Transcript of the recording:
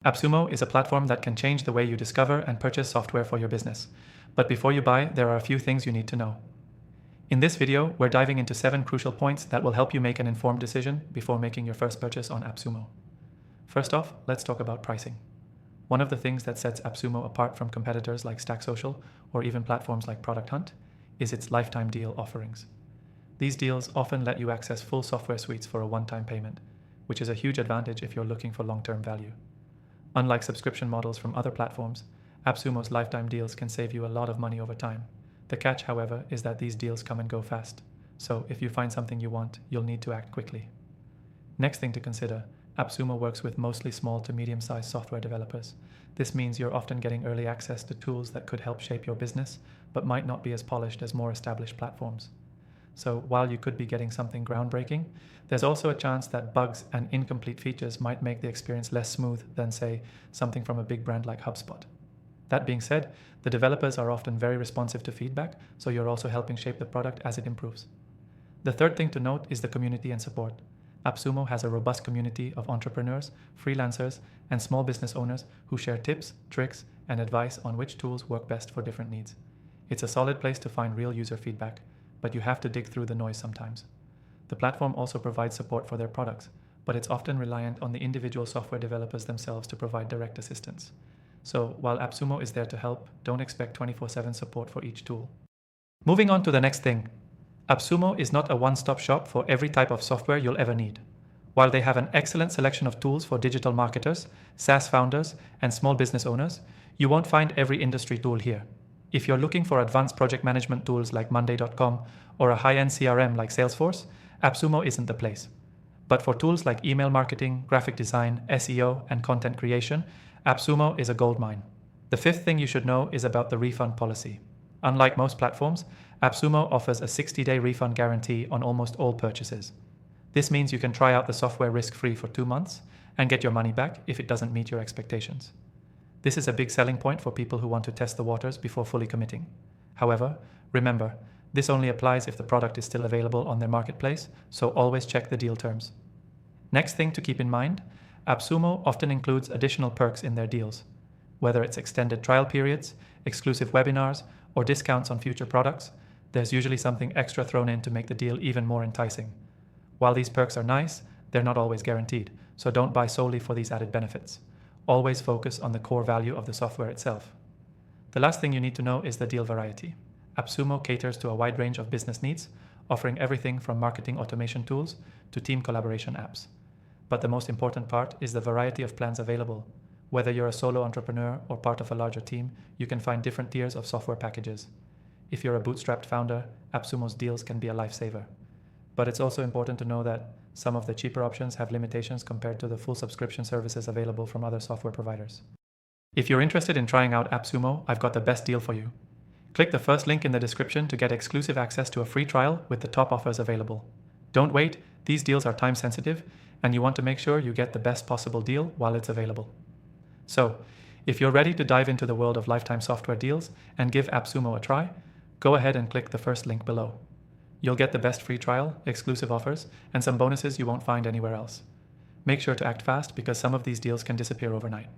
AppSumo is a platform that can change the way you discover and purchase software for your business. But before you buy, there are a few things you need to know. In this video, we're diving into 7 crucial points that will help you make an informed decision before making your first purchase on AppSumo. First off, let's talk about pricing. One of the things that sets AppSumo apart from competitors like Stack Social or even platforms like Product Hunt is its lifetime deal offerings. These deals often let you access full software suites for a one-time payment, which is a huge advantage if you're looking for long-term value. Unlike subscription models from other platforms, AppSumo's lifetime deals can save you a lot of money over time. The catch, however, is that these deals come and go fast. So if you find something you want, you'll need to act quickly. Next thing to consider, AppSumo works with mostly small to medium-sized software developers. This means you're often getting early access to tools that could help shape your business, but might not be as polished as more established platforms. So while you could be getting something groundbreaking, there's also a chance that bugs and incomplete features might make the experience less smooth than, say, something from a big brand like HubSpot. That being said, the developers are often very responsive to feedback, so you're also helping shape the product as it improves. The third thing to note is the community and support. AppSumo has a robust community of entrepreneurs, freelancers, and small business owners who share tips, tricks, and advice on which tools work best for different needs. It's a solid place to find real user feedback, but you have to dig through the noise sometimes. The platform also provides support for their products, but it's often reliant on the individual software developers themselves to provide direct assistance. So while AppSumo is there to help, don't expect 24/7 support for each tool. Moving on to the next thing. AppSumo is not a one-stop shop for every type of software you'll ever need. While they have an excellent selection of tools for digital marketers, SaaS founders, and small business owners, you won't find every industry tool here. If you're looking for advanced project management tools like Monday.com or a high-end CRM like Salesforce, AppSumo isn't the place. But for tools like email marketing, graphic design, SEO, and content creation, AppSumo is a goldmine. The fifth thing you should know is about the refund policy. Unlike most platforms, AppSumo offers a 60-day refund guarantee on almost all purchases. This means you can try out the software risk-free for 2 months and get your money back if it doesn't meet your expectations. This is a big selling point for people who want to test the waters before fully committing. However, remember, this only applies if the product is still available on their marketplace, so always check the deal terms. Next thing to keep in mind, AppSumo often includes additional perks in their deals. Whether it's extended trial periods, exclusive webinars, or discounts on future products, there's usually something extra thrown in to make the deal even more enticing. While these perks are nice, they're not always guaranteed, so don't buy solely for these added benefits. Always focus on the core value of the software itself. The last thing you need to know is the deal variety. AppSumo caters to a wide range of business needs, offering everything from marketing automation tools to team collaboration apps. But the most important part is the variety of plans available. Whether you're a solo entrepreneur or part of a larger team, you can find different tiers of software packages. If you're a bootstrapped founder, AppSumo's deals can be a lifesaver. But it's also important to know that some of the cheaper options have limitations compared to the full subscription services available from other software providers. If you're interested in trying out AppSumo, I've got the best deal for you. Click the first link in the description to get exclusive access to a free trial with the top offers available. Don't wait, these deals are time sensitive, and you want to make sure you get the best possible deal while it's available. So, if you're ready to dive into the world of lifetime software deals and give AppSumo a try, go ahead and click the first link below. You'll get the best free trial, exclusive offers, and some bonuses you won't find anywhere else. Make sure to act fast because some of these deals can disappear overnight.